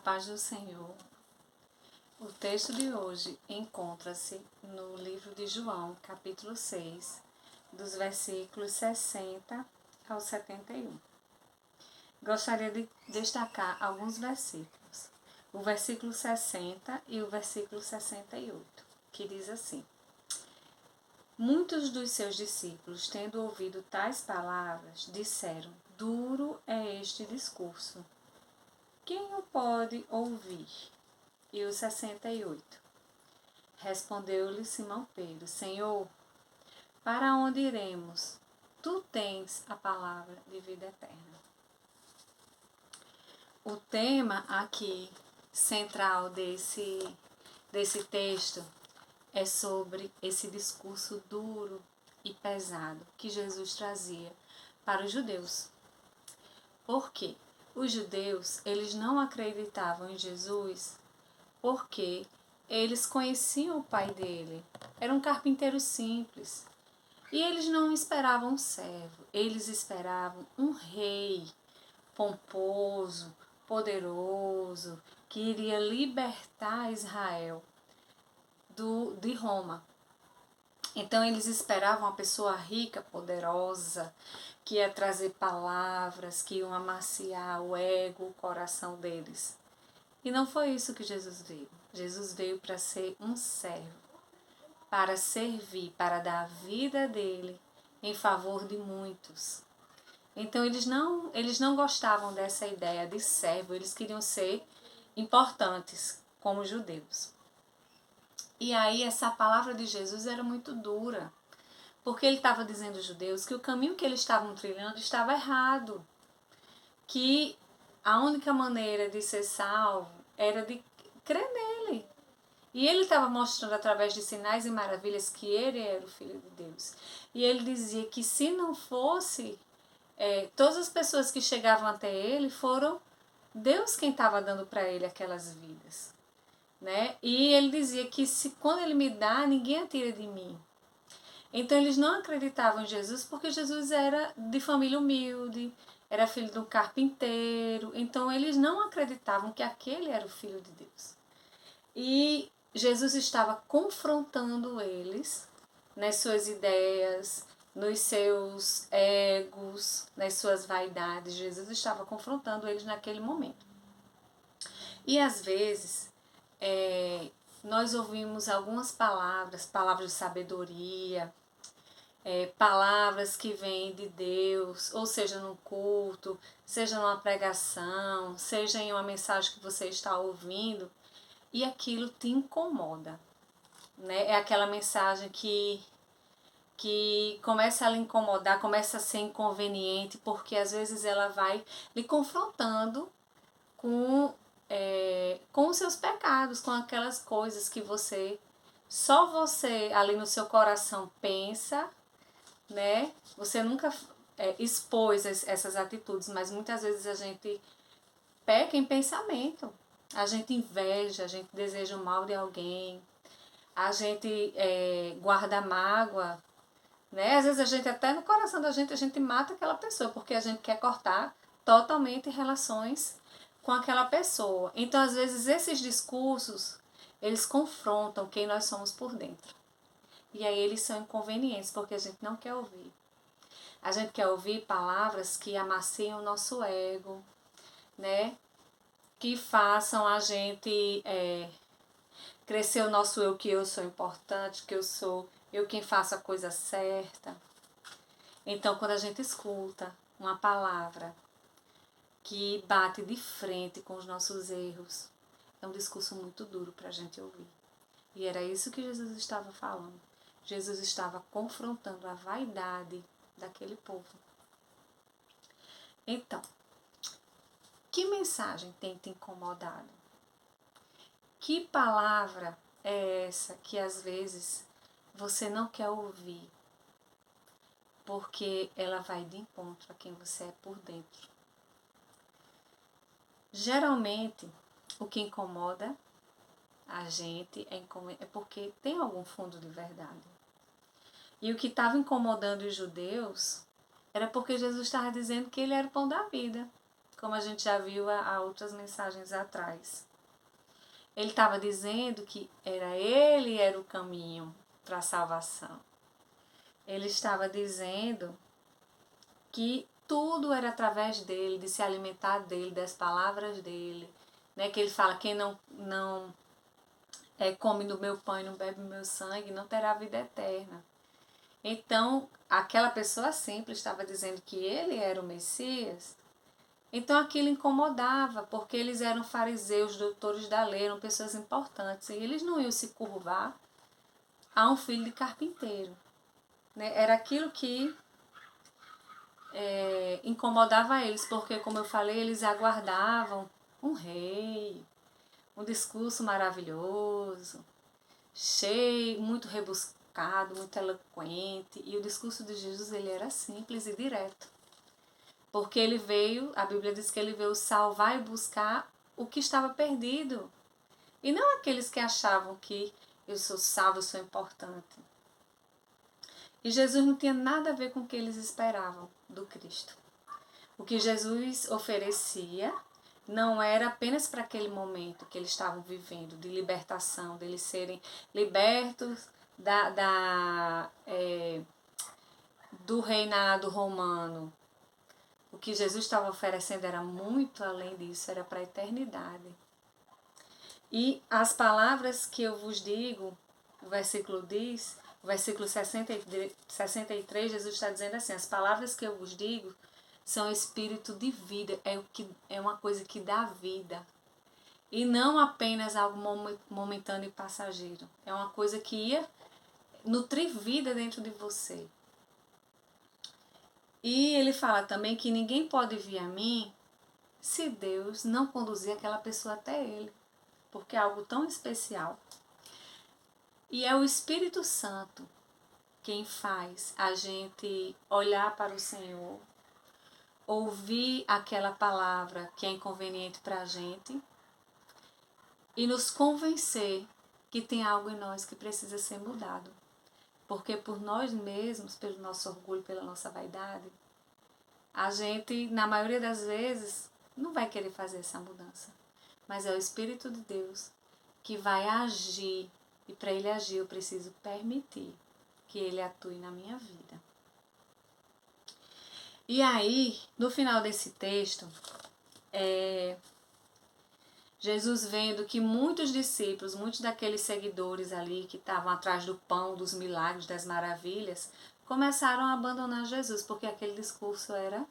paz do Senhor. O texto de hoje encontra-se no livro de João, capítulo 6, dos versículos 60 ao 71. Gostaria de destacar alguns versículos. O versículo 60 e o versículo 68, que diz assim: Muitos dos seus discípulos, tendo ouvido tais palavras, disseram: Duro é este discurso. Quem o pode ouvir? E o 68. Respondeu-lhe Simão Pedro: Senhor, para onde iremos? Tu tens a palavra de vida eterna. O tema aqui central desse texto é sobre esse discurso duro e pesado que Jesus trazia para os judeus. Por quê? Os judeus, eles não acreditavam em Jesus porque eles conheciam o pai dele. Era um carpinteiro simples. E eles não esperavam um servo, eles esperavam um rei pomposo, poderoso, que iria libertar Israel de Roma. Então eles esperavam uma pessoa rica, poderosa, que ia trazer palavras, que iam amaciar o ego, o coração deles. E não foi isso que Jesus veio. Jesus veio para ser um servo, para servir, para dar a vida dele em favor de muitos. Então eles não gostavam dessa ideia de servo, eles queriam ser importantes como judeus. E aí essa palavra de Jesus era muito dura, porque ele estava dizendo aos judeus que o caminho que eles estavam trilhando estava errado, que a única maneira de ser salvo era de crer nele. E ele estava mostrando através de sinais e maravilhas que ele era o Filho de Deus. E ele dizia que se não fosse, todas as pessoas que chegavam até ele foram Deus quem estava dando para ele aquelas vidas. Né? E ele dizia que quando ele me dá, ninguém a tira de mim. Então eles não acreditavam em Jesus porque Jesus era de família humilde, era filho de um carpinteiro. Então eles não acreditavam que aquele era o Filho de Deus. E Jesus estava confrontando eles nas suas ideias, nos seus egos, nas suas vaidades. Jesus estava confrontando eles naquele momento. E às vezes nós ouvimos algumas palavras de sabedoria, palavras que vêm de Deus, ou seja num culto, seja numa pregação, seja em uma mensagem que você está ouvindo, e aquilo te incomoda, né? É aquela mensagem que começa a lhe incomodar, começa a ser inconveniente, porque às vezes ela vai lhe confrontando com os seus pecados, com aquelas coisas que só você ali no seu coração pensa, né? Você nunca expôs essas atitudes, mas muitas vezes a gente peca em pensamento. A gente inveja, a gente deseja o mal de alguém, a gente guarda mágoa, né? Às vezes a gente, até no coração da gente, a gente mata aquela pessoa, porque a gente quer cortar totalmente relações com aquela pessoa. Então, às vezes, esses discursos, eles confrontam quem nós somos por dentro. E aí eles são inconvenientes, porque a gente não quer ouvir. A gente quer ouvir palavras que amaciam o nosso ego, né? Que façam a gente crescer o nosso eu, que eu sou importante, que eu sou eu quem faço a coisa certa. Então, quando a gente escuta uma palavra que bate de frente com os nossos erros, é um discurso muito duro para a gente ouvir. E era isso que Jesus estava falando. Jesus estava confrontando a vaidade daquele povo. Então, que mensagem tem te incomodado? Que palavra é essa que às vezes você não quer ouvir? Porque ela vai de encontro a quem você é por dentro. Geralmente, o que incomoda a gente é porque tem algum fundo de verdade. E o que estava incomodando os judeus era porque Jesus estava dizendo que ele era o pão da vida. como a gente já viu há outras mensagens atrás. Ele estava dizendo que ele era o caminho para a salvação. Ele estava dizendo que tudo era através dele, de se alimentar dele, das palavras dele. Né? Que ele fala, quem não come do meu pão e não bebe do meu sangue, não terá vida eterna. Então, aquela pessoa simples estava dizendo que ele era o Messias. Então aquilo incomodava, porque eles eram fariseus, doutores da lei, eram pessoas importantes. E eles não iam se curvar a um filho de carpinteiro. Né? Era aquilo que incomodava eles, porque, como eu falei, eles aguardavam um rei, um discurso maravilhoso, cheio, muito rebuscado, muito eloquente. E o discurso de Jesus ele era simples e direto. Porque ele veio, a Bíblia diz que ele veio salvar e buscar o que estava perdido. E não aqueles que achavam que eu sou salvo, eu sou importante. E Jesus não tinha nada a ver com o que eles esperavam do Cristo. O que Jesus oferecia não era apenas para aquele momento que eles estavam vivendo, de libertação, deles serem libertos do reinado romano. O que Jesus estava oferecendo era muito além disso, era para a eternidade. E as palavras que eu vos digo, o versículo diz, o versículo 63, Jesus está dizendo assim, as palavras que eu vos digo são espírito de vida, é uma coisa que dá vida. E não apenas algo momentâneo e passageiro. É uma coisa que ia nutrir vida dentro de você. E ele fala também que ninguém pode vir a mim se Deus não conduzir aquela pessoa até ele. Porque é algo tão especial. E é o Espírito Santo quem faz a gente olhar para o Senhor, ouvir aquela palavra que é inconveniente para a gente e nos convencer que tem algo em nós que precisa ser mudado. Porque por nós mesmos, pelo nosso orgulho, pela nossa vaidade, a gente, na maioria das vezes, não vai querer fazer essa mudança. Mas é o Espírito de Deus que vai agir. E para ele agir, eu preciso permitir que ele atue na minha vida. E aí, no final desse texto, Jesus vendo que muitos discípulos, muitos daqueles seguidores ali que estavam atrás do pão, dos milagres, das maravilhas, começaram a abandonar Jesus, porque aquele discurso era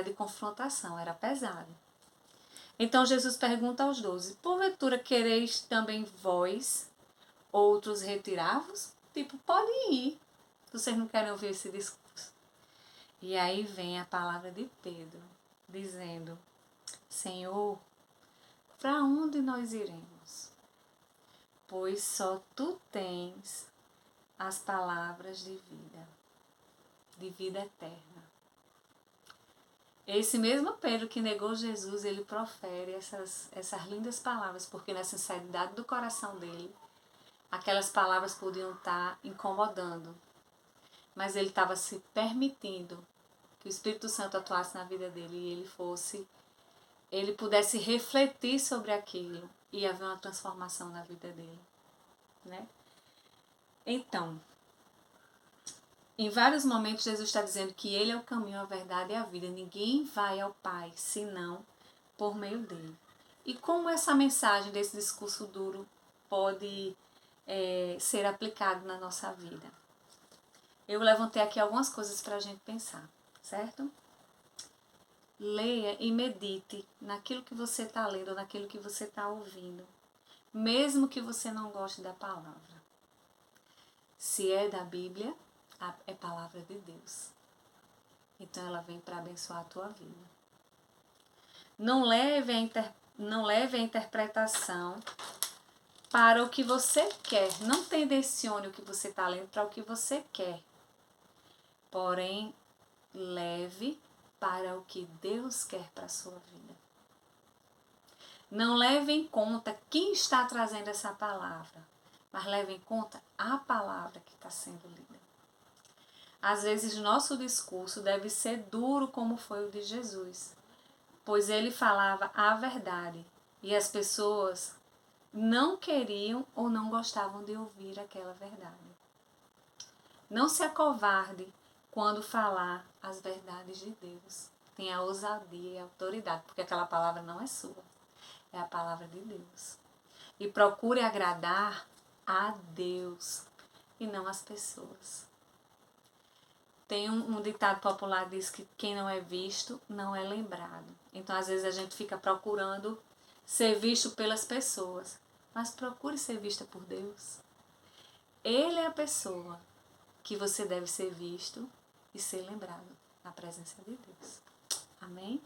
de confrontação, era pesado. Então Jesus pergunta aos 12, porventura quereis também vós outros retirar-vos? Tipo, podem ir, vocês não querem ouvir esse discurso. E aí vem a palavra de Pedro, dizendo, Senhor, para onde nós iremos? Pois só tu tens as palavras de vida eterna. Esse mesmo Pedro que negou Jesus, ele profere essas lindas palavras, porque na sinceridade do coração dele, aquelas palavras podiam estar incomodando. Mas ele estava se permitindo que o Espírito Santo atuasse na vida dele e ele pudesse refletir sobre aquilo e haver uma transformação na vida dele. Né? Então, em vários momentos Jesus está dizendo que ele é o caminho, a verdade e a vida. Ninguém vai ao Pai senão por meio dele. E como essa mensagem desse discurso duro pode ser aplicado na nossa vida? Eu levantei aqui algumas coisas para a gente pensar, certo? Leia e medite naquilo que você está lendo, naquilo que você está ouvindo, mesmo que você não goste da palavra. Se é da Bíblia, é palavra de Deus. Então ela vem para abençoar a tua vida. Não leve a interpretação para o que você quer. Não tendencione o que você está lendo para o que você quer. Porém, leve para o que Deus quer para a sua vida. Não leve em conta quem está trazendo essa palavra, mas leve em conta a palavra que está sendo lida. Às vezes, nosso discurso deve ser duro como foi o de Jesus, pois ele falava a verdade e as pessoas não queriam ou não gostavam de ouvir aquela verdade. Não se acovarde quando falar as verdades de Deus. Tenha ousadia e autoridade, porque aquela palavra não é sua, é a palavra de Deus. E procure agradar a Deus e não as pessoas. Tem um ditado popular que diz que quem não é visto não é lembrado. Então, às vezes, a gente fica procurando ser visto pelas pessoas. Mas procure ser vista por Deus. Ele é a pessoa que você deve ser visto e ser lembrado na presença de Deus. Amém?